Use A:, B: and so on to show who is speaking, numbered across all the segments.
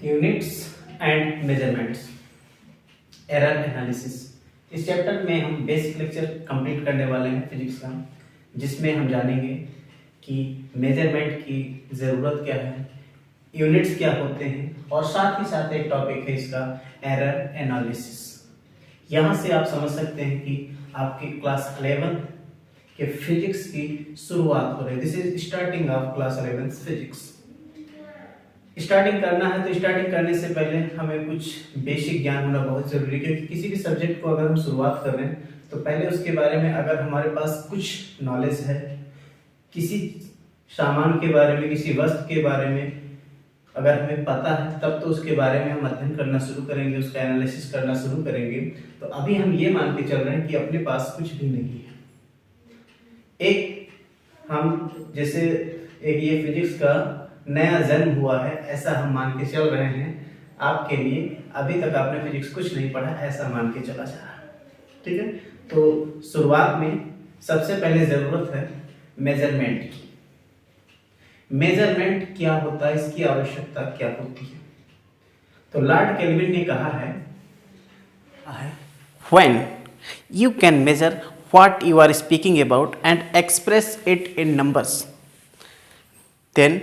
A: Units and measurements, error analysis. इस chapter में हम बेसिक लेक्चर कंप्लीट करने वाले हैं फिजिक्स का, जिसमें हम जानेंगे कि मेजरमेंट की ज़रूरत क्या है, यूनिट्स क्या होते हैं, और साथ ही साथ एक टॉपिक है इसका एरर एनालिसिस। यहाँ से आप समझ सकते हैं कि आपकी क्लास 11 के फिजिक्स की शुरुआत हो रही है। This is starting of class 11 physics. Starting करना है तो स्टार्टिंग करने से पहले हमें कुछ बेसिक ज्ञान होना बहुत जरूरी है, क्योंकि किसी भी सब्जेक्ट को अगर हम शुरुआत कर रहे हैं तो पहले उसके बारे में अगर हमारे पास कुछ नॉलेज है, किसी सामान के बारे में, किसी वस्तु के बारे में अगर हमें पता है, तब तो उसके बारे में हम अध्ययन करना शुरू करेंगे, उसका एनालिसिस करना शुरू करेंगे। तो अभी हम ये मान के चल रहे हैं कि अपने पास कुछ भी नहीं है। एक हम जैसे एक ये फिजिक्स का नया जन्म हुआ है, ऐसा हम मान के चल रहे हैं आपके लिए। अभी तक आपने फिजिक्स कुछ नहीं पढ़ा, ऐसा मान के चला जा रहा है, ठीक है। तो शुरुआत में सबसे पहले जरूरत है मेजरमेंट की। मेजरमेंट क्या होता है, इसकी आवश्यकता क्या होती है? तो लॉर्ड केल्विन ने कहा है,
B: when you can measure what you are speaking about and express it in numbers, then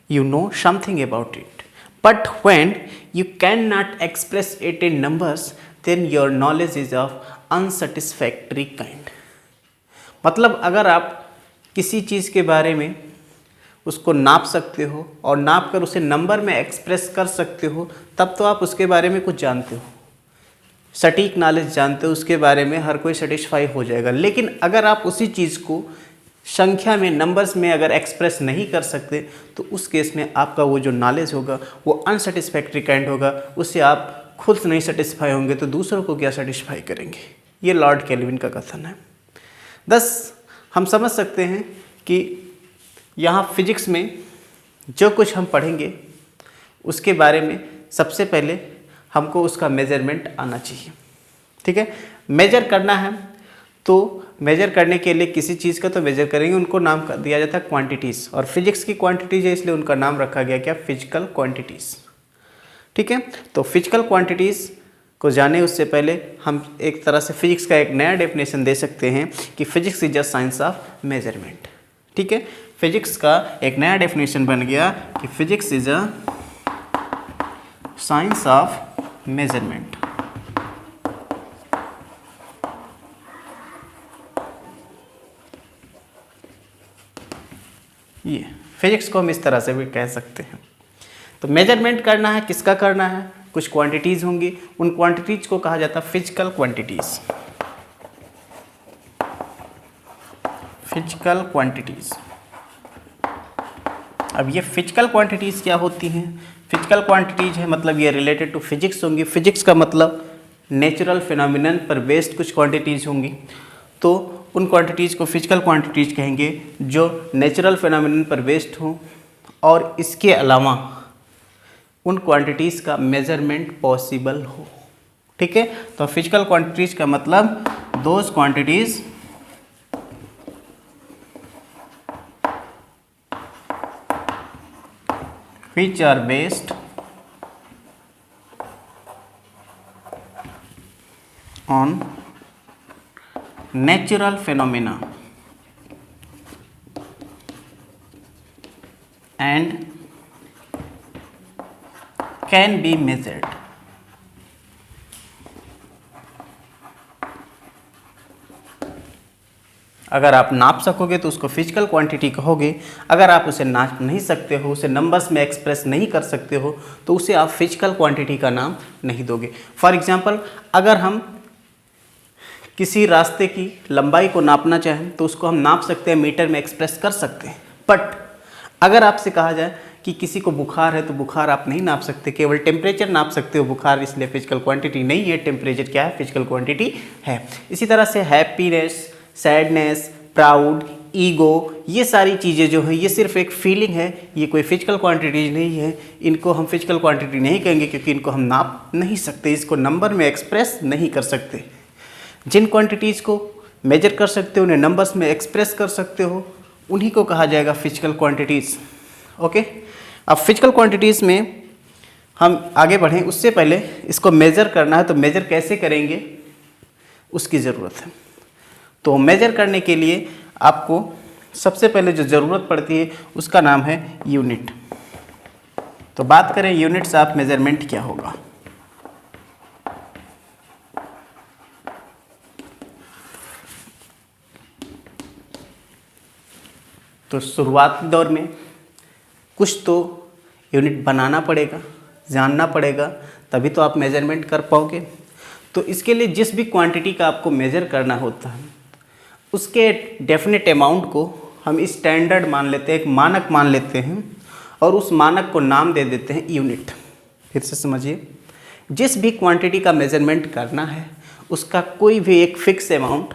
B: you know something about it. But when you cannot express it in numbers, then your knowledge is of unsatisfactory kind. मतलब अगर आप किसी चीज़ के बारे में उसको नाप सकते हो और नाप कर उसे नंबर में एक्सप्रेस कर सकते हो, तब तो आप उसके बारे में कुछ जानते हो, सटीक नॉलेज जानते हो, उसके बारे में हर कोई सेटिस्फाई हो जाएगा। लेकिन अगर आप उसी चीज़ को संख्या में, नंबर्स में अगर एक्सप्रेस नहीं कर सकते, तो उस केस में आपका वो जो नॉलेज होगा वो अनसेटिस्फैक्ट्री काइंड होगा। उससे आप खुद नहीं सेटिस्फाई होंगे तो दूसरों को क्या सेटिस्फाई करेंगे? ये लॉर्ड केल्विन का कथन है। थस हम समझ सकते हैं कि यहाँ फिजिक्स में जो कुछ हम पढ़ेंगे उसके बारे में सबसे पहले हमको उसका मेजरमेंट आना चाहिए, ठीक है। मेजर करना है तो मेजर करने के लिए किसी चीज़ का तो मेजर करेंगे, उनको नाम दिया जाता है क्वांटिटीज़, और फिजिक्स की क्वांटिटीज है इसलिए उनका नाम रखा गया क्या? फिजिकल क्वांटिटीज़, ठीक है। तो फिजिकल क्वांटिटीज़ को जाने उससे पहले हम एक तरह से फिजिक्स का एक नया डेफिनेशन दे सकते हैं कि physics is a science of measurement, ठीक है। फिजिक्स का एक नया डेफिनेशन बन गया कि physics is a science of measurement. ये फिजिक्स को हम इस तरह से भी कह सकते हैं। तो मेजरमेंट करना है, किसका करना है? कुछ क्वांटिटीज़ होंगी, उन क्वांटिटीज़ को कहा जाता है फिजिकल क्वांटिटीज़। Physical quantities. अब ये फिजिकल क्वांटिटीज़ क्या होती हैं? फिजिकल क्वांटिटीज़ है मतलब ये रिलेटेड टू फिजिक्स होंगी। फिजिक्स का मतलब नेचुरल फिनोमिनन पर बेस्ड कुछ क्वांटिटीज़ होंगी, तो उन क्वांटिटीज़ को फिजिकल क्वांटिटीज़ कहेंगे जो नेचुरल फिनोमिनन पर बेस्ड हों, और इसके अलावा उन क्वांटिटीज़ का मेजरमेंट पॉसिबल हो, ठीक है। तो फिजिकल क्वांटिटीज़ का मतलब those quantities which are based on natural phenomena and can be measured. अगर आप नाप सकोगे तो उसको फिजिकल क्वांटिटी कहोगे। अगर आप उसे नाप नहीं सकते हो, उसे नंबर्स में एक्सप्रेस नहीं कर सकते हो, तो उसे आप फिजिकल क्वांटिटी का नाम नहीं दोगे। फॉर एग्जांपल, अगर हम किसी रास्ते की लंबाई को नापना चाहें तो उसको हम नाप सकते हैं, मीटर में एक्सप्रेस कर सकते हैं। बट अगर आपसे कहा जाए कि किसी को बुखार है तो बुखार आप नहीं नाप सकते, केवल टेम्परेचर नाप सकते हो। बुखार इसलिए फिजिकल क्वांटिटी नहीं है, टेम्परेचर क्या है? फिजिकल क्वांटिटी है। इसी तरह से हैप्पीनेस, सैडनेस, प्राउड, ईगो, ये सारी चीज़ें जो हैं ये सिर्फ एक फीलिंग है, ये कोई फिजिकल क्वांटिटी नहीं है। इनको हम फिजिकल क्वांटिटी नहीं कहेंगे क्योंकि इनको हम नाप नहीं सकते, इसको नंबर में एक्सप्रेस नहीं कर सकते। जिन क्वांटिटीज़ को मेजर कर सकते हो, उन्हें नंबर्स में एक्सप्रेस कर सकते हो, उन्हीं को कहा जाएगा फिजिकल क्वांटिटीज़। ओके, अब फिजिकल क्वांटिटीज़ में हम आगे बढ़ें उससे पहले इसको मेज़र करना है, तो मेज़र कैसे करेंगे उसकी ज़रूरत है। तो मेज़र करने के लिए आपको सबसे पहले जो ज़रूरत पड़ती है उसका नाम है यूनिट। तो बात करें यूनिट्स ऑफ मेजरमेंट क्या होगा। तो शुरुआती दौर में कुछ तो यूनिट बनाना पड़ेगा, जानना पड़ेगा, तभी तो आप मेजरमेंट कर पाओगे। तो इसके लिए जिस भी क्वांटिटी का आपको मेज़र करना होता है उसके डेफिनेट अमाउंट को हम स्टैंडर्ड मान लेते हैं, एक मानक मान लेते हैं और उस मानक को नाम दे देते हैं यूनिट। फिर से समझिए, जिस भी क्वांटिटी का मेजरमेंट करना है उसका कोई भी एक फिक्स अमाउंट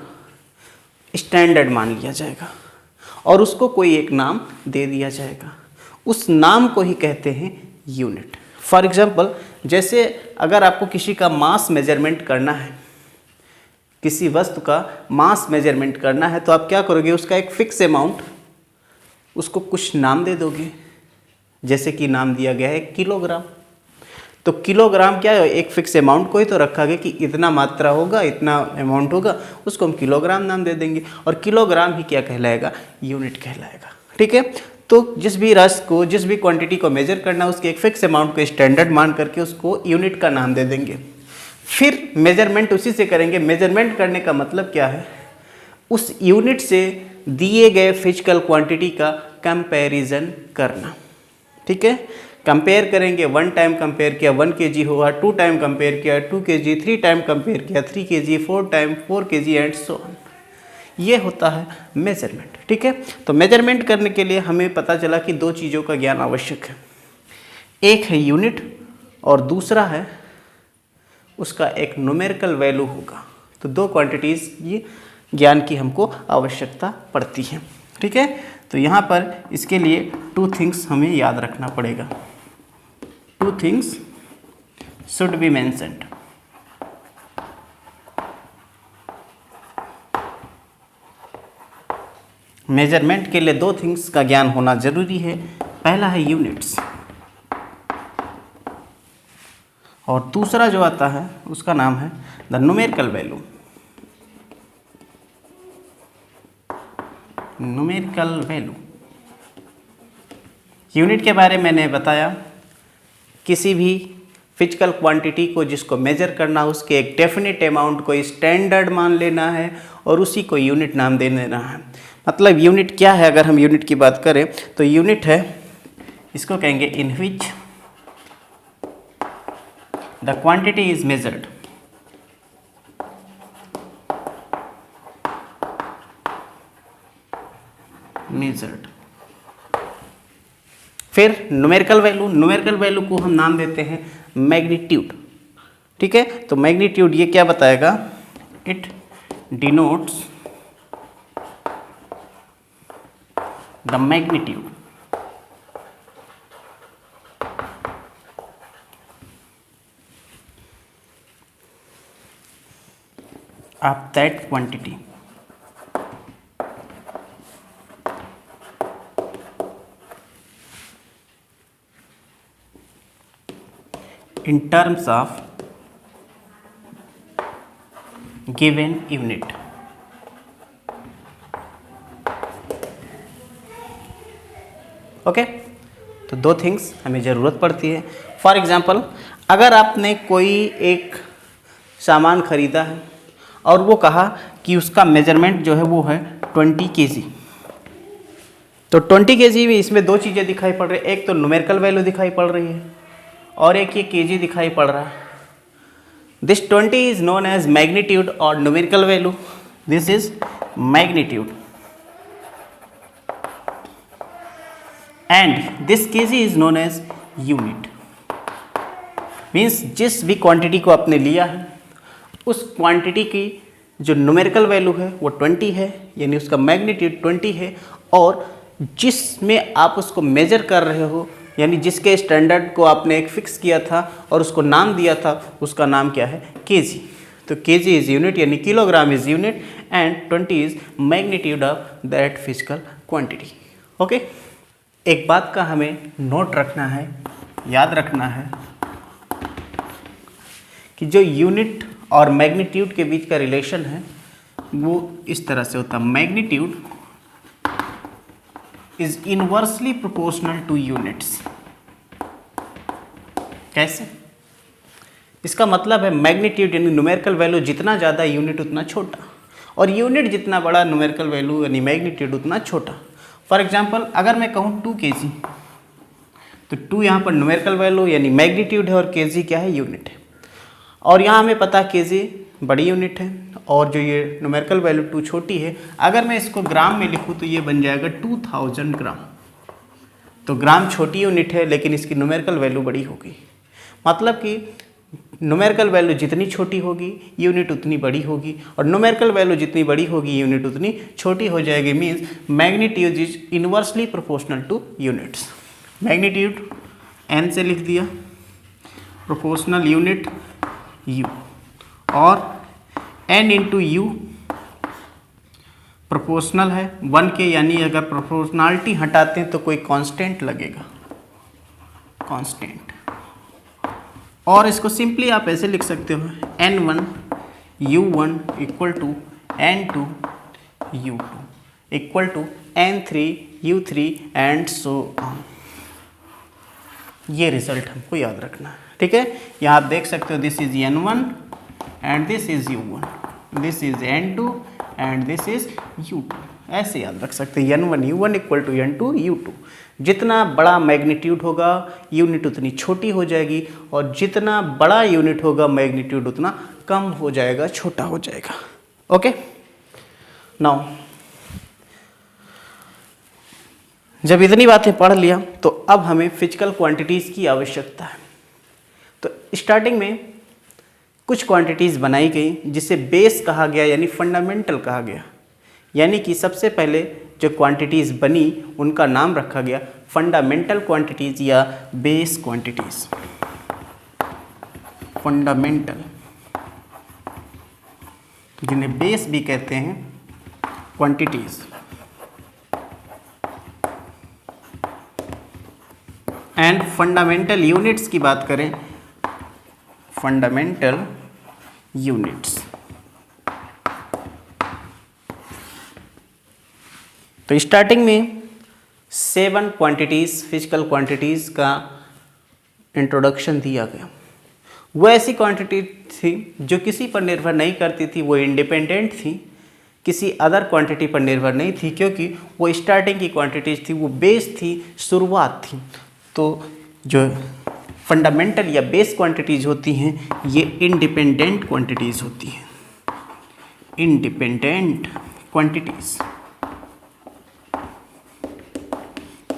B: स्टैंडर्ड मान लिया जाएगा और उसको कोई एक नाम दे दिया जाएगा। उस नाम को ही कहते हैं यूनिट। फॉर एग्जांपल, जैसे अगर आपको किसी का मास मेजरमेंट करना है, किसी वस्तु का मास मेजरमेंट करना है, तो आप क्या करोगे, उसका एक फिक्स अमाउंट, उसको कुछ नाम दे दोगे। जैसे कि नाम दिया गया है किलोग्राम। तो किलोग्राम क्या है, एक फिक्स अमाउंट को ही तो रखा गया कि इतना मात्रा होगा, इतना अमाउंट होगा, उसको हम किलोग्राम नाम दे देंगे और किलोग्राम ही क्या कहलाएगा, यूनिट कहलाएगा। ठीक है। तो जिस भी रस को, जिस भी क्वांटिटी को मेजर करना है उसके एक फिक्स अमाउंट को स्टैंडर्ड मान करके उसको यूनिट का नाम दे देंगे। फिर मेजरमेंट उसी से करेंगे। मेजरमेंट करने का मतलब क्या है, उस यूनिट से दिए गए फिजिकल क्वांटिटी का कंपैरिजन करना। ठीक है, कंपेयर करेंगे। 1 टाइम कंपेयर किया 1 kg हुआ, 2 टाइम कंपेयर किया 2 kg, 3 टाइम कंपेयर किया 3 kg, 4 time 4 kg and so on. ये होता है मेजरमेंट। ठीक है। तो मेजरमेंट करने के लिए हमें पता चला कि 2 चीज़ों का ज्ञान आवश्यक है। एक है यूनिट और दूसरा है उसका एक न्यूमेरिकल वैल्यू होगा। तो 2 क्वांटिटीज़ ये ज्ञान की हमको आवश्यकता पड़ती है। ठीक है। तो यहाँ पर इसके लिए 2 थिंग्स हमें याद रखना पड़ेगा। 2 things should be mentioned. Measurement के लिए 2 थिंग्स का ज्ञान होना जरूरी है। पहला है यूनिट्स और दूसरा जो आता है उसका नाम है the numerical value. Numerical value, unit के बारे में मैंने बताया। किसी भी फिजिकल क्वांटिटी को जिसको मेजर करना है उसके एक डेफिनेट अमाउंट को स्टैंडर्ड मान लेना है और उसी को यूनिट नाम दे देना है। मतलब यूनिट क्या है, अगर हम यूनिट की बात करें तो यूनिट है, इसको कहेंगे in which the quantity is measured. फिर न्यूमेरिकल वैल्यू, न्यूमेरिकल वैल्यू को हम नाम देते हैं मैग्नीट्यूड। ठीक है। तो मैग्नीट्यूड ये क्या बताएगा, it denotes the magnitude of that quantity in terms of given unit। Okay. तो 2 थिंग्स हमें ज़रूरत पड़ती है। फॉर एग्जांपल, अगर आपने कोई एक सामान खरीदा है और वो कहा कि उसका मेजरमेंट जो है वो है 20 kg, तो 20 kg में इसमें 2 चीज़ें दिखाई पड़ रही है। एक तो न्यूमेरिकल वैल्यू दिखाई पड़ रही है और एक ये kg दिखाई पड़ रहा है। This 20 is known as magnitude और numerical value, this is magnitude and this kg is known as unit. Means जिस भी क्वांटिटी को आपने लिया है उस क्वांटिटी की जो न्यूमेरिकल वैल्यू है वो 20 है, यानी उसका मैग्नीट्यूड 20 है, और जिसमें आप उसको मेजर कर रहे हो, यानी जिसके स्टैंडर्ड को आपने एक फिक्स किया था और उसको नाम दिया था, उसका नाम क्या है, केजी। तो केजी इज यूनिट, यानी kilogram is unit and 20 is magnitude of that physical quantity. Okay. एक बात का हमें नोट रखना है, याद रखना है कि जो यूनिट और मैग्नीट्यूड के बीच का रिलेशन है वो इस तरह से होता है, magnitude is inversely proportional two units. कैसे? इसका मतलब है मैग्नीट्यूड यानी न्यूमेरिकल वैल्यू जितना ज़्यादा यूनिट उतना छोटा, और यूनिट जितना बड़ा न्यूमेरिकल वैल्यू यानी मैग्नीट्यूड उतना छोटा। फॉर एग्जांपल अगर मैं कहूँ 2 kg, तो 2 यहाँ पर न्यूमेरिकल वैल्यू यानी मैग्नीट्यूड है और kg क्या है? यूनिट है। और यहाँ हमें पता है kg बड़ी यूनिट है और जो ये न्यूमेरिकल वैल्यू 2 छोटी है। अगर मैं इसको ग्राम में लिखूँ तो ये बन जाएगा 2000 ग्राम। तो ग्राम छोटी यूनिट है लेकिन इसकी न्यूमेरिकल वैल्यू बड़ी होगी। मतलब कि न्यूमेरिकल वैल्यू जितनी छोटी होगी यूनिट उतनी बड़ी होगी, और न्यूमेरिकल वैल्यू जितनी बड़ी होगी यूनिट उतनी छोटी हो जाएगी। Means magnitude is inversely proportional two units. Magnitude n से लिख दिया, प्रोपोर्शनल यूनिट u, और n इंटू यू प्रोपोर्शनल है 1 के, यानी अगर प्रोपोर्शनलिटी हटाते हैं तो कोई कांस्टेंट लगेगा, कांस्टेंट। और इसको सिंपली आप ऐसे लिख सकते हो n1 u1 equal to n2 u2 equal to n3 u3 and so on. ये रिजल्ट हमको याद रखना है, ठीक है। यहाँ आप देख सकते हो this is n1 and this is u1, this is n2 and this is u2। ऐसे याद रख सकते हैं n1 u1 equal to n2 u2। जितना बड़ा मैग्नीट्यूड होगा यूनिट उतनी छोटी हो जाएगी, और जितना बड़ा यूनिट होगा मैग्नीट्यूड उतना कम हो जाएगा, छोटा हो जाएगा। ओके, नाउ जब इतनी बातें पढ़ लिया तो अब हमें फिजिकल क्वांटिटीज़ की आवश्यकता है। तो स्टार्टिंग में कुछ क्वांटिटीज़ बनाई गई जिसे बेस कहा गया यानी फंडामेंटल कहा गया। यानी कि सबसे पहले जो क्वांटिटीज़ बनी उनका नाम रखा गया फंडामेंटल क्वांटिटीज़ या बेस क्वांटिटीज़। फंडामेंटल, जिन्हें बेस भी कहते हैं, क्वांटिटीज़। एंड फंडामेंटल यूनिट्स की बात करें, फंडामेंटल यूनिट्स। तो स्टार्टिंग में 7 क्वांटिटीज़, फिजिकल क्वांटिटीज़ का इंट्रोडक्शन दिया गया। वो ऐसी क्वांटिटी थी जो किसी पर निर्भर नहीं करती थी, वो इंडिपेंडेंट थी, किसी अदर क्वांटिटी पर निर्भर नहीं थी, क्योंकि वो स्टार्टिंग की क्वांटिटीज़ थी, वो बेस थी, शुरुआत थी। तो जो फंडामेंटल या बेस क्वांटिटीज़ होती हैं ये इंडिपेंडेंट क्वांटिटीज़ होती हैं, इंडिपेंडेंट क्वांटिटीज़।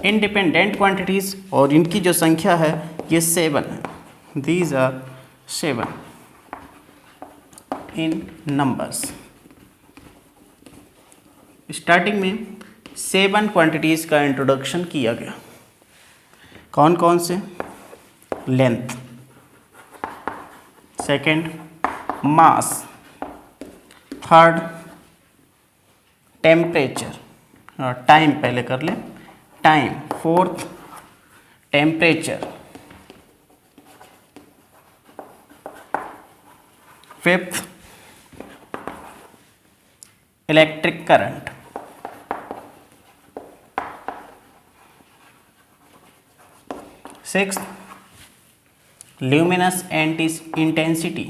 B: इंडिपेंडेंट क्वांटिटीज़, और इनकी जो संख्या है ये 7 है। These are 7 in numbers. Starting में 7 क्वांटिटीज़ का इंट्रोडक्शन किया गया। कौन कौन से? लेंथ, सेकंड मास, थर्ड टेम्परेचर, और टाइम पहले कर लें, time, fourth temperature, fifth electric current, sixth luminous intensity,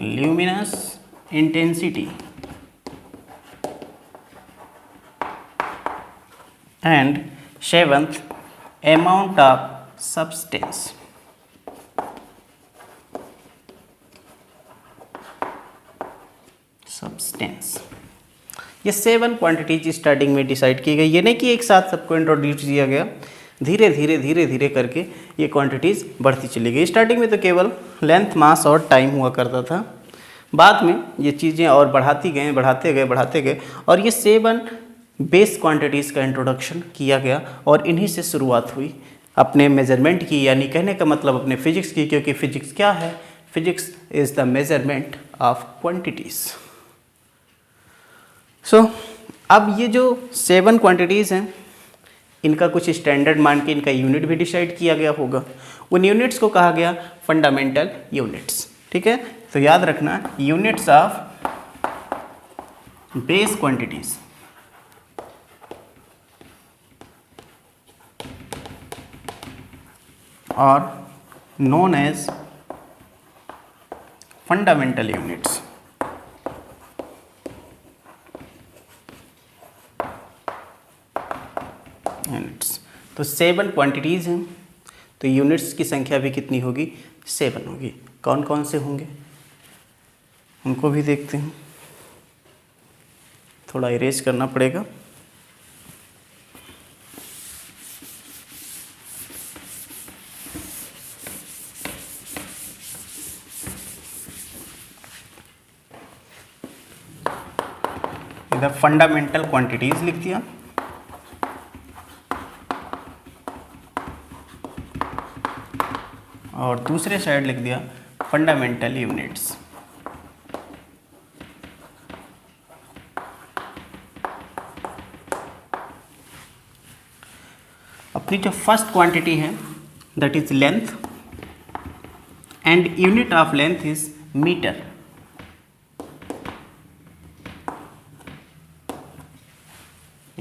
B: luminous intensity, and 7th amount of substance। Substance, ये 7 क्वांटिटीज स्टार्टिंग में डिसाइड की गई। ये नहीं कि एक साथ सबको इंट्रोड्यूस किया गया, धीरे धीरे करके ये क्वांटिटीज़ बढ़ती चली गई। स्टार्टिंग में तो केवल लेंथ, मास और टाइम हुआ करता था, बाद में ये चीज़ें और बढ़ाते गए, और ये 7 बेस क्वांटिटीज़ का इंट्रोडक्शन किया गया, और इन्हीं से शुरुआत हुई अपने मेजरमेंट की, यानी कहने का मतलब अपने फिजिक्स की, क्योंकि फिजिक्स क्या है? Physics is the measurement of quantities. So अब ये जो 7 क्वांटिटीज़ हैं इनका कुछ स्टैंडर्ड मान के इनका यूनिट भी डिसाइड किया गया होगा। उन यूनिट्स को कहा गया फंडामेंटल यूनिट्स। ठीक है, तो याद रखना यूनिट्स ऑफ बेस क्वांटिटीज और known as fundamental units. तो 7 क्वांटिटीज़ हैं, तो यूनिट्स की संख्या भी कितनी होगी? 7 होगी। कौन कौन से होंगे उनको भी देखते हैं, थोड़ा इरेज करना पड़ेगा। इधर फंडामेंटल क्वांटिटीज लिख दिया, और दूसरे साइड लिख दिया फंडामेंटल यूनिट्स। अपनी जो फर्स्ट क्वांटिटी है that is length, and unit of length is metre.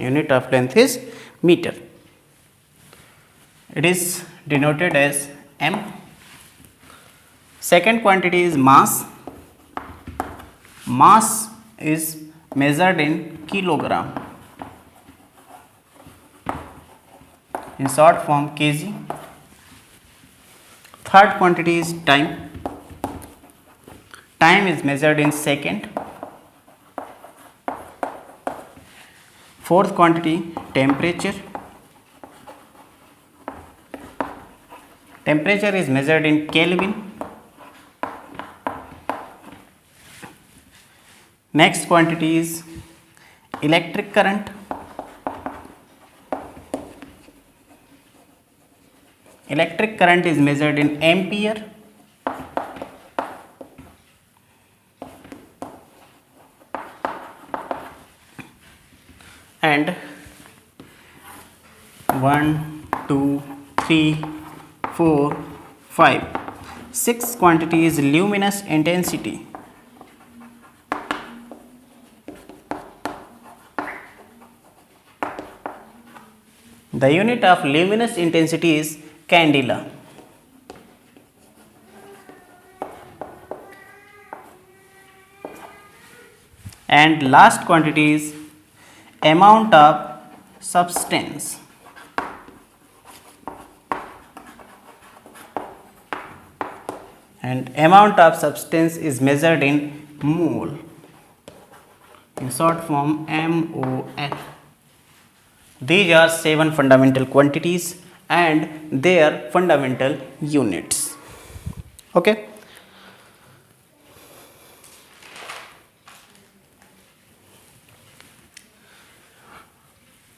B: Unit of length is meter. It is denoted as m. Second quantity is mass. Mass is measured in kilogram, in short form kg. Third quantity is time. Time is measured in second. Fourth quantity temperature. Temperature is measured in Kelvin. Next quantity is electric current. Electric current is measured in ampere. And 1, 2, 3, 4, 5, 6 quantity is luminous intensity. The unit of luminous intensity is candela. And last quantity is amount of substance. And amount of substance is measured in mole, in short form MOL. These are 7 fundamental quantities and their fundamental units. Okay.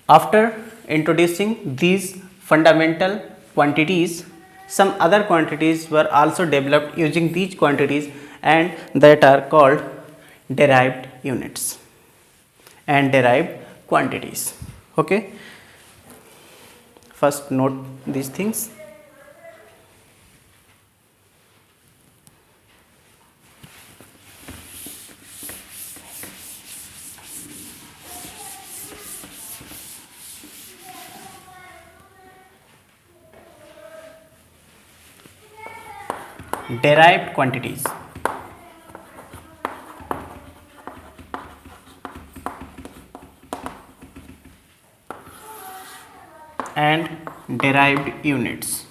B: After introducing these fundamental quantities, some other quantities were also developed using these quantities, and that are called derived units and derived quantities. Okay. First note these things. Derived quantities. And derived units.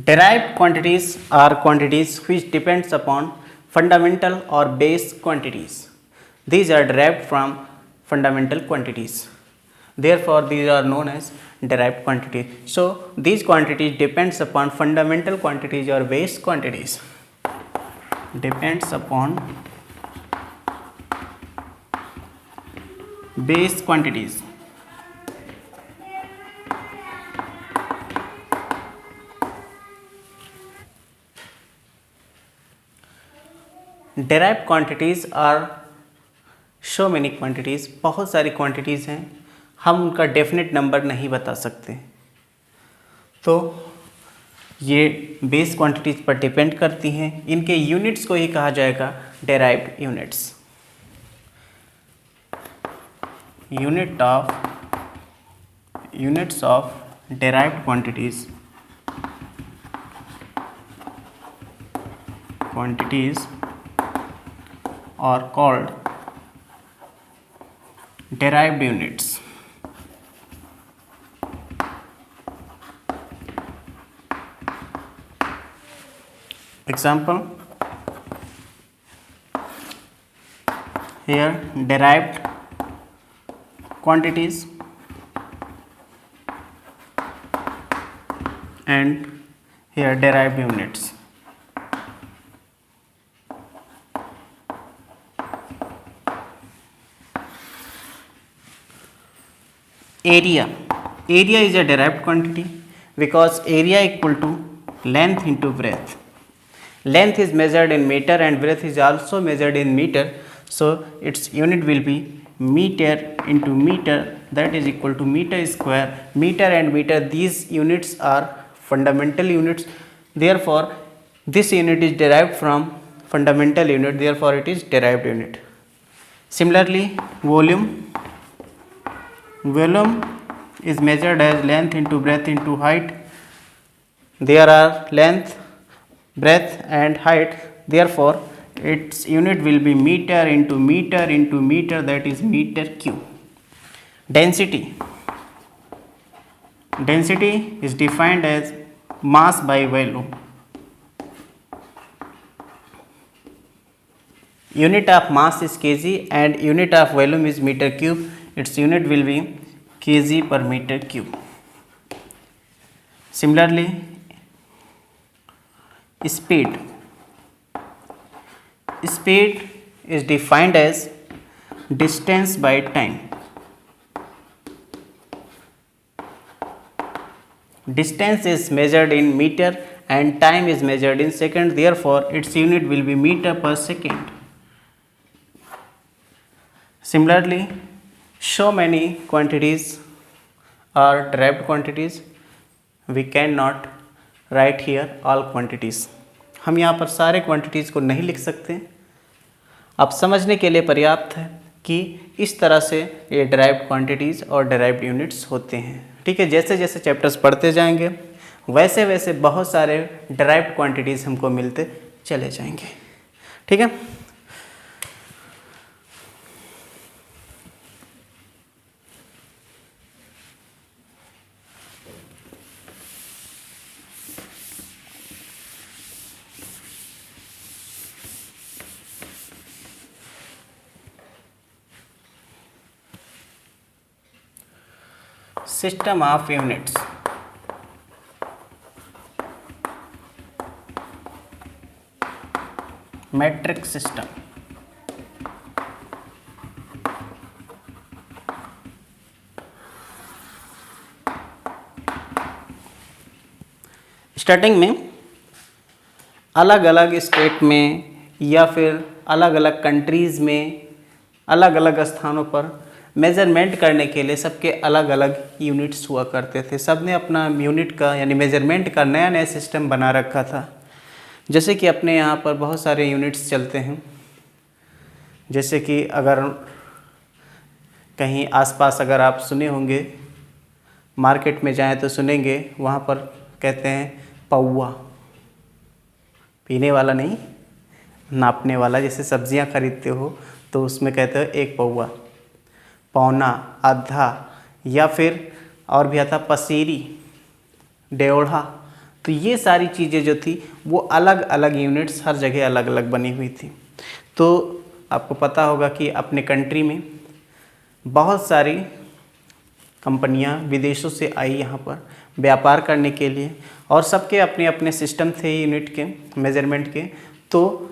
B: Derived quantities are quantities which depends upon fundamental or base quantities. These are derived from fundamental quantities. Therefore, these are known as derived quantities. So, these quantities depends upon fundamental quantities or base quantities. Depends upon base quantities. Derived quantities are so many quantities, बहुत सारी quantities हैं. हम उनका definite number नहीं बता सकते। तो ये बेस क्वांटिटीज पर डिपेंड करती हैं। इनके यूनिट्स को ही कहा जाएगा derived units. units of derived quantities are called derived units. Example, here derived quantities and here derived units. Area is a derived quantity because area equal to length into breadth. Length is measured in meter and breadth is also measured in meter, so its unit will be meter into meter, that is equal to meter square. Meter and meter, these units are fundamental units, therefore this unit is derived from fundamental unit, therefore it is derived unit. Similarly, volume is measured as length into breadth into height. There are length, breadth and height, therefore its unit will be meter into meter into meter, that is meter cube. Density is defined as mass by volume. Unit of mass is kg and unit of volume is meter cube. Its unit will be kg per meter cube. Similarly, speed is defined as distance by time. Distance is measured in meter and time is measured in second, therefore its unit will be meter per second. Similarly, so many quantities are derived quantities. We cannot write here all quantities. हम यहाँ पर सारे quantities को नहीं लिख सकते। आप समझने के लिए पर्याप्त है कि इस तरह से ये डिराइव्ड क्वांटिटीज़ और डिराइव्ड यूनिट्स होते हैं। ठीक है, जैसे जैसे चैप्टर्स पढ़ते जाएंगे वैसे वैसे बहुत सारे डिराइव्ड क्वांटिटीज़ हमको मिलते चले जाएंगे। ठीक है, system of units. Metric system. Starting में अलग अलग स्टेट में या फिर अलग अलग कंट्रीज़ में अलग अलग स्थानों पर मेज़रमेंट करने के लिए सबके अलग अलग यूनिट्स हुआ करते थे। सब ने अपना यूनिट का यानी मेज़रमेंट का नया नया सिस्टम बना रखा था। जैसे कि अपने यहाँ पर बहुत सारे यूनिट्स चलते हैं, जैसे कि अगर कहीं आसपास अगर आप सुने होंगे, मार्केट में जाएं तो सुनेंगे, वहाँ पर कहते हैं पौवा, पीने वाला नहीं, नापने वाला। जैसे सब्जियाँ खरीदते हो तो उसमें कहते हो एक पौवा, पौना, आधा, या फिर और भी आता पसेरी, डेढ़ा। तो ये सारी चीज़ें जो थी वो अलग अलग यूनिट्स हर जगह अलग अलग बनी हुई थी। तो आपको पता होगा कि अपने कंट्री में बहुत सारी कंपनियां विदेशों से आई यहाँ पर व्यापार करने के लिए, और सबके अपने अपने सिस्टम थे यूनिट के मेज़रमेंट के। तो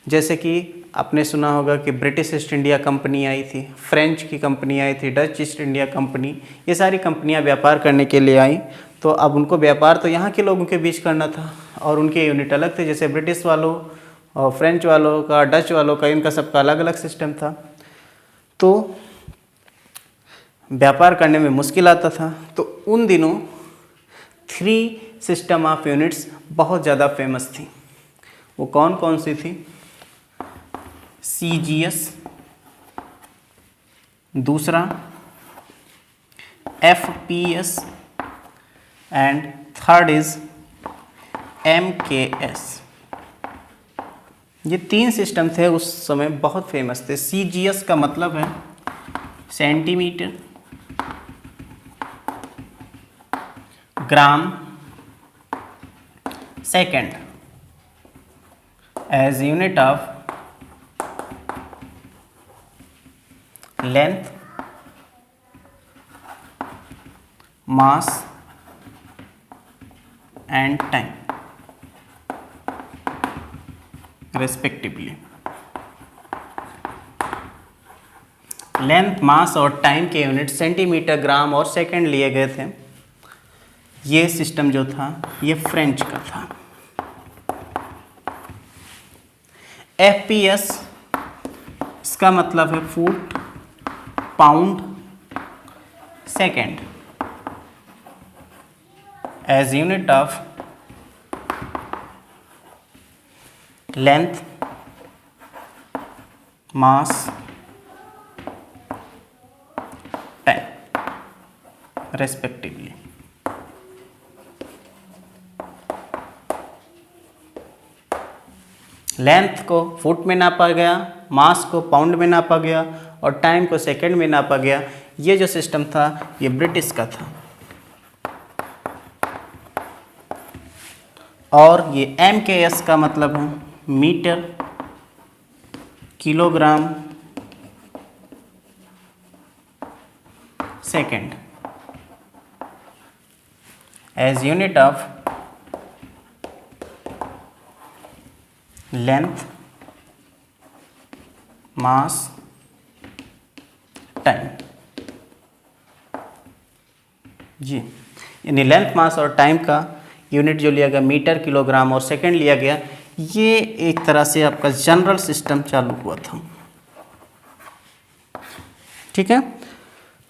B: जैसे कि आपने सुना होगा कि ब्रिटिश ईस्ट इंडिया कंपनी आई थी, फ्रेंच की कंपनी आई थी, डच ईस्ट इंडिया कंपनी, ये सारी कंपनियां व्यापार करने के लिए आई। तो अब उनको व्यापार तो यहाँ के लोगों के बीच करना था और उनके यूनिट अलग थे। जैसे ब्रिटिश वालों और फ्रेंच वालों का, डच वालों का, इनका सबका अलग अलग सिस्टम था। तो व्यापार करने में मुश्किल आता था, तो उन दिनों 3 सिस्टम ऑफ यूनिट्स बहुत ज़्यादा फेमस थी। वो कौन कौन सी थी? CGS, दूसरा FPS and third is MKS। ये 3 सिस्टम थे उस समय, बहुत फेमस थे। CGS का मतलब है centimetre, gram, second as unit of length, mass and time respectively. Length, mass और टाइम के यूनिट सेंटीमीटर, ग्राम और सेकंड लिए गए थे। ये सिस्टम जो था ये फ्रेंच का था। FPS इसका मतलब है foot, pound, second as unit of length, mass, time respectively. Length को फुट में नापा गया, मास को पाउंड में नापा गया और टाइम को सेकंड में नापा गया। ये जो सिस्टम था ये ब्रिटिश का था। और ये MKS का मतलब है metre, kilogram, second as unit of length, mass, time. जी, यानी लेंथ, मास और टाइम का यूनिट जो लिया गया मीटर, किलोग्राम और सेकंड लिया गया। ये एक तरह से आपका जनरल सिस्टम चालू हुआ था। ठीक है,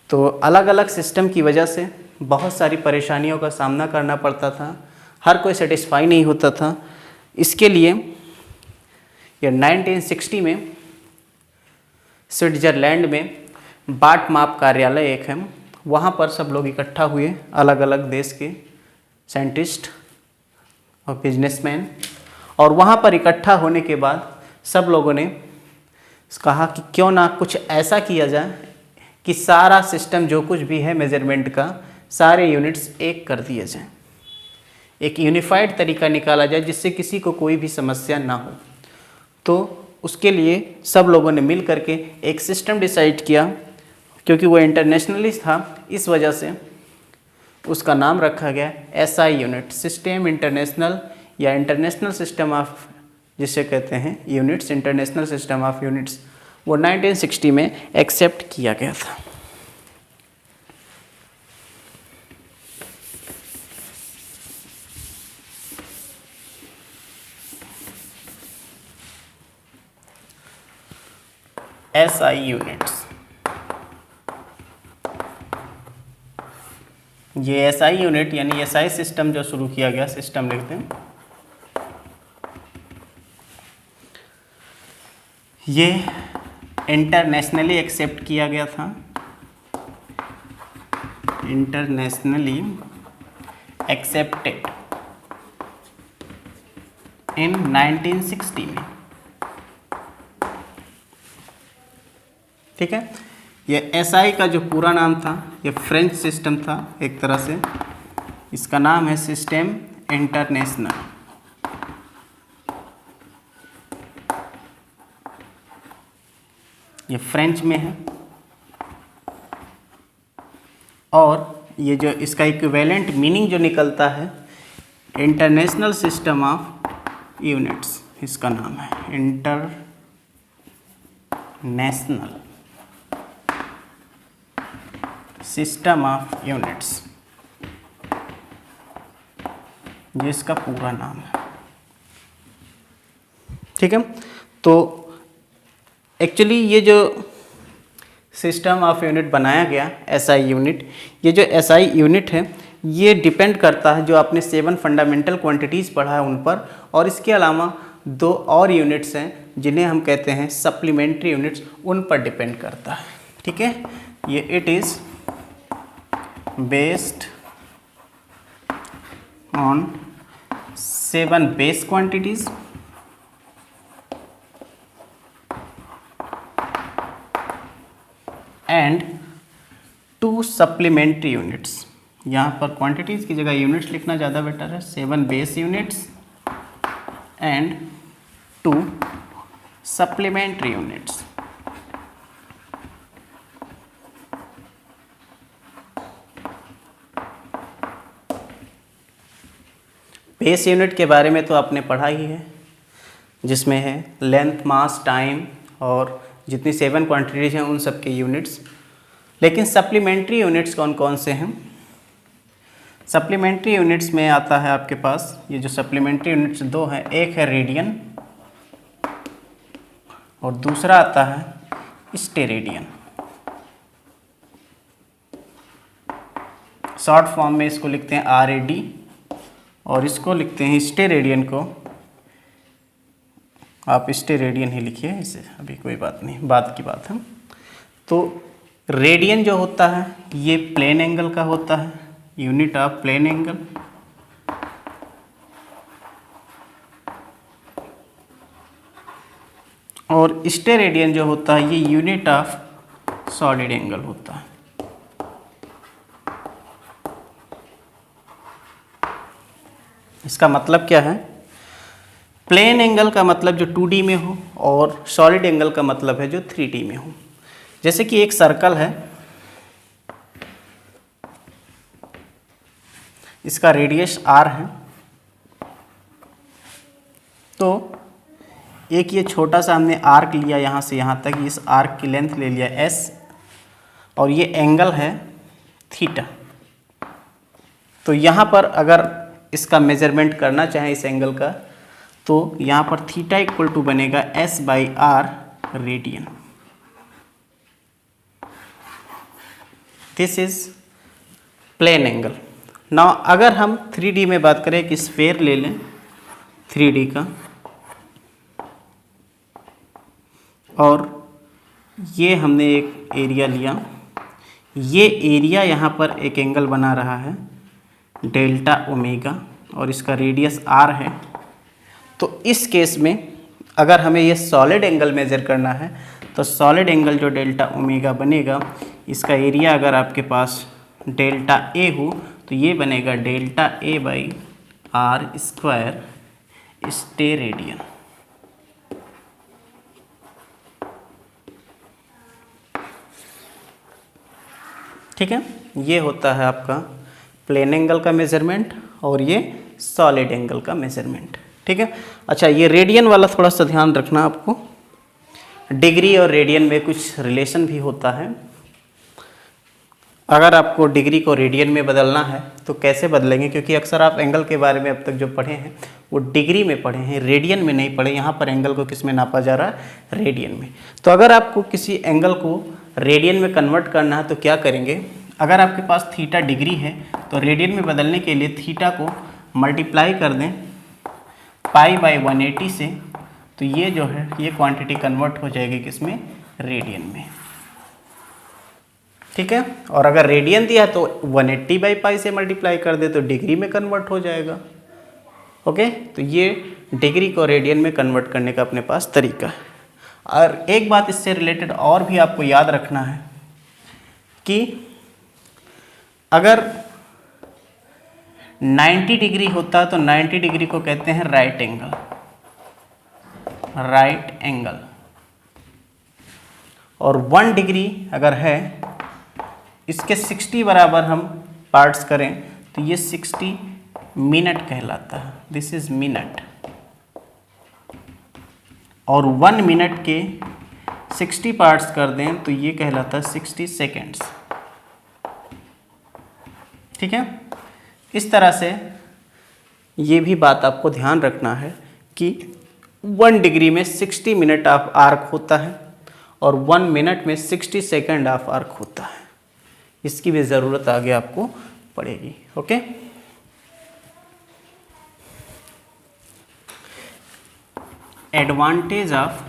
B: तो अलग अलग सिस्टम की वजह से बहुत सारी परेशानियों का सामना करना पड़ता था, हर कोई सेटिस्फाई नहीं होता था। इसके लिए ये 1960 में स्विट्जरलैंड में बाट माप कार्यालय एक है, वहाँ पर सब लोग इकट्ठा हुए, अलग अलग देश के साइंटिस्ट और बिजनेसमैन। और वहाँ पर इकट्ठा होने के बाद सब लोगों ने कहा कि क्यों ना कुछ ऐसा किया जाए कि सारा सिस्टम जो कुछ भी है मेजरमेंट का, सारे यूनिट्स एक कर दिए जाएं, एक यूनिफाइड तरीका निकाला जाए जिससे किसी को कोई भी समस्या ना हो। तो उसके लिए सब लोगों ने मिल करके एक सिस्टम डिसाइड किया। क्योंकि वो इंटरनेशनली था, इस वजह से उसका नाम रखा गया SI यूनिट, सिस्टम इंटरनेशनल या इंटरनेशनल सिस्टम ऑफ, जिसे कहते हैं units, international system of units. वो 1960 में एक्सेप्ट किया गया था। SI यूनिट्स, ये SI यूनिट यानी SI सिस्टम जो शुरू किया गया, सिस्टम लिखते हैं, ये इंटरनेशनली एक्सेप्ट किया गया था, इंटरनेशनली एक्सेप्टेड इन 1960 में। ठीक है, ये SI का जो पूरा नाम था, ये फ्रेंच सिस्टम था एक तरह से। इसका नाम है सिस्टम इंटरनेशनल। ये फ्रेंच में है और ये जो इसका इक्विवेलेंट मीनिंग जो निकलता है, इंटरनेशनल सिस्टम ऑफ यूनिट्स, इसका नाम है इंटरनेशनल सिस्टम ऑफ यूनिट्स, ये इसका पूरा नाम है। ठीक है, तो एक्चुअली ये जो सिस्टम ऑफ यूनिट बनाया गया, एसआई यूनिट। ये जो एसआई यूनिट है ये डिपेंड करता है जो आपने 7 फंडामेंटल क्वांटिटीज़ पढ़ा है उन पर, और इसके अलावा 2 और यूनिट्स हैं जिन्हें हम कहते हैं सप्लीमेंट्री यूनिट्स, उन पर डिपेंड करता है। ठीक है, ये it is based on 7 base quantities and 2 supplementary units. यहाँ पर क्वांटिटीज़ की जगह यूनिट्स लिखना ज़्यादा बेटर है। 7 base units and 2 supplementary units. Base unit के बारे में तो आपने पढ़ा ही है, जिसमें है लेंथ, मास, टाइम और जितनी 7 क्वांटिटीज़ हैं उन सब के यूनिट्स। लेकिन सप्लीमेंट्री यूनिट्स कौन कौन से हैं? सप्लीमेंट्री यूनिट्स में आता है आपके पास, ये जो सप्लीमेंट्री यूनिट्स 2 हैं, एक है रेडियन और दूसरा आता है स्टेरेडियन। शॉर्ट फॉर्म में इसको लिखते हैं RAD और इसको लिखते हैं स्टेरेडियन को, आप स्टेरेडियन ही लिखिए इसे, अभी कोई बात नहीं, बाद की बात है। तो रेडियन जो होता है ये प्लेन एंगल का होता है, यूनिट ऑफ प्लेन एंगल। और स्टेरेडियन जो होता है ये यूनिट ऑफ सॉलिड एंगल होता है। इसका मतलब क्या है? प्लेन एंगल का मतलब जो 2D में हो और सॉलिड एंगल का मतलब है जो 3D में हो। जैसे कि एक सर्कल है, इसका रेडियस R है, तो एक ये छोटा सा हमने आर्क लिया यहाँ से यहाँ तक, इस आर्क की लेंथ ले लिया S और ये एंगल है थीटा। तो यहाँ पर अगर इसका मेजरमेंट करना चाहें इस एंगल का, तो यहाँ पर थीटा इक्वल टू बनेगा S/R radian. This is plane angle. Now अगर हम 3D में बात करें, कि स्फेयर ले लें 3D का, और ये हमने एक एरिया लिया, ये एरिया यहाँ पर एक एंगल बना रहा है डेल्टा ओमेगा और इसका रेडियस R है। तो इस केस में अगर हमें ये सॉलिड एंगल मेज़र करना है तो सॉलिड एंगल जो डेल्टा ओमेगा बनेगा, इसका एरिया अगर आपके पास डेल्टा A हो तो ये बनेगा डेल्टा A/R² स्टेरेडियन। ठीक है, ये होता है आपका प्लेन एंगल का मेज़रमेंट और ये सॉलिड एंगल का मेज़रमेंट। ठीक है, अच्छा ये रेडियन वाला थोड़ा सा ध्यान रखना आपको, डिग्री और रेडियन में कुछ रिलेशन भी होता है। अगर आपको डिग्री को रेडियन में बदलना है तो कैसे बदलेंगे, क्योंकि अक्सर आप एंगल के बारे में अब तक जो पढ़े हैं वो डिग्री में पढ़े हैं, रेडियन में नहीं पढ़े। यहाँ पर एंगल को किस में नापा जा रहा है? रेडियन में। तो अगर आपको किसी एंगल को रेडियन में कन्वर्ट करना है तो क्या करेंगे? अगर आपके पास थीटा डिग्री है तो रेडियन में बदलने के लिए थीटा को मल्टीप्लाई कर दें π/180 से, तो ये जो है ये क्वांटिटी कन्वर्ट हो जाएगी किसमें? रेडियन में। ठीक है, और अगर रेडियन दिया तो 180/π से मल्टीप्लाई कर दे तो डिग्री में कन्वर्ट हो जाएगा। ओके, तो ये डिग्री को रेडियन में कन्वर्ट करने का अपने पास तरीका है। और एक बात इससे रिलेटेड और भी आपको याद रखना है कि अगर 90 डिग्री होता तो 90 डिग्री को कहते हैं राइट एंगल, राइट एंगल। और 1 डिग्री अगर है, इसके 60 बराबर हम पार्ट्स करें तो ये 60 मिनट कहलाता है। This is minute. और 1 मिनट के 60 पार्ट्स कर दें तो ये कहलाता है 60 सेकेंड्स। ठीक है, इस तरह से ये भी बात आपको ध्यान रखना है कि 1 डिग्री में 60 मिनट ऑफ आर्क होता है और 1 मिनट में 60 सेकेंड ऑफ आर्क होता है। इसकी भी ज़रूरत आगे आपको पड़ेगी। Okay, advantage of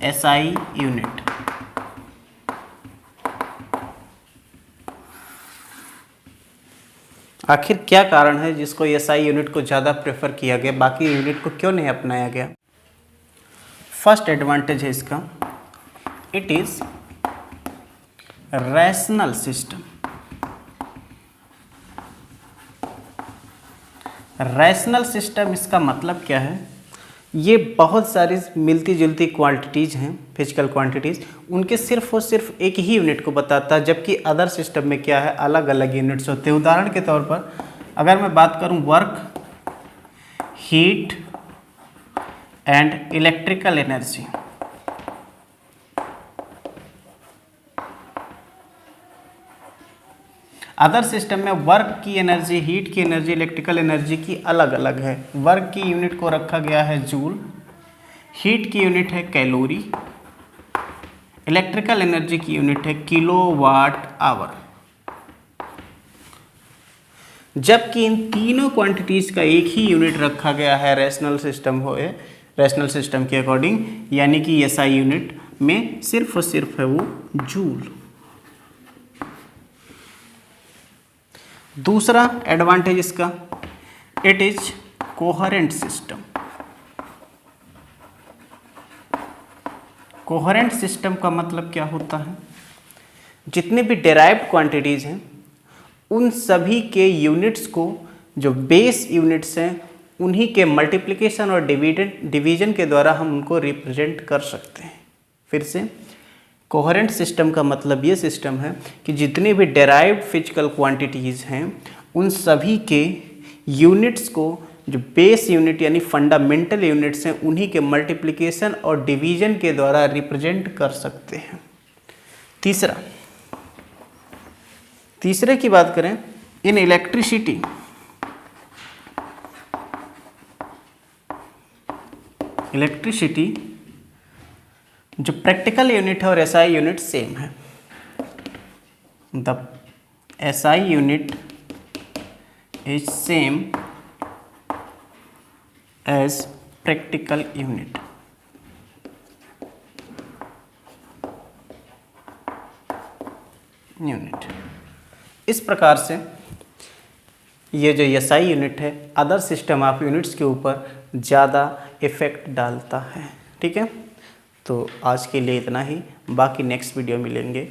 B: SI unit. आखिर क्या कारण है जिसको एसआई यूनिट को ज़्यादा प्रेफर किया गया, बाकी यूनिट को क्यों नहीं अपनाया गया? फर्स्ट एडवांटेज है इसका, it is rational system. Rational system इसका मतलब क्या है? ये बहुत सारी मिलती जुलती क्वांटिटीज़ हैं, फिजिकल क्वांटिटीज़, उनके सिर्फ और सिर्फ एक ही यूनिट को बताता है, जबकि अदर सिस्टम में क्या है, अलग अलग यूनिट्स होते हैं। उदाहरण के तौर पर अगर मैं बात करूं work, heat and electrical energy, other system में वर्क की एनर्जी, हीट की एनर्जी, इलेक्ट्रिकल एनर्जी की अलग अलग है। वर्क की यूनिट को रखा गया है जूल, हीट की यूनिट है कैलोरी, इलेक्ट्रिकल एनर्जी की यूनिट है किलोवाट आवर। जबकि इन तीनों क्वांटिटीज़ का एक ही यूनिट रखा गया है रैशनल सिस्टम के अकॉर्डिंग, यानी कि एसआई यूनिट में सिर्फ और सिर्फ है वो जूल। दूसरा एडवांटेज इसका, it is coherent system. Coherent system का मतलब क्या होता है? जितने भी डेराइव्ड क्वांटिटीज़ हैं उन सभी के यूनिट्स को, जो बेस यूनिट्स हैं, उन्हीं के मल्टीप्लिकेशन और डिवीजन के द्वारा हम उनको रिप्रेजेंट कर सकते हैं। फिर से, कोहेरेंट सिस्टम का मतलब ये सिस्टम है कि जितने भी डेराइव्ड फिजिकल क्वांटिटीज़ हैं उन सभी के यूनिट्स को, जो बेस यूनिट यानी फंडामेंटल यूनिट्स हैं, उन्हीं के मल्टीप्लिकेशन और डिवीजन के द्वारा रिप्रेजेंट कर सकते हैं। तीसरे की बात करें, इन इलेक्ट्रिसिटी, जो प्रैक्टिकल यूनिट है और एसआई यूनिट सेम है। The SI unit is same as practical unit. इस प्रकार से ये जो एसआई यूनिट है अदर सिस्टम ऑफ यूनिट्स के ऊपर ज़्यादा इफेक्ट डालता है। ठीक है, तो आज के लिए इतना ही, बाकी नेक्स्ट वीडियो मिलेंगे।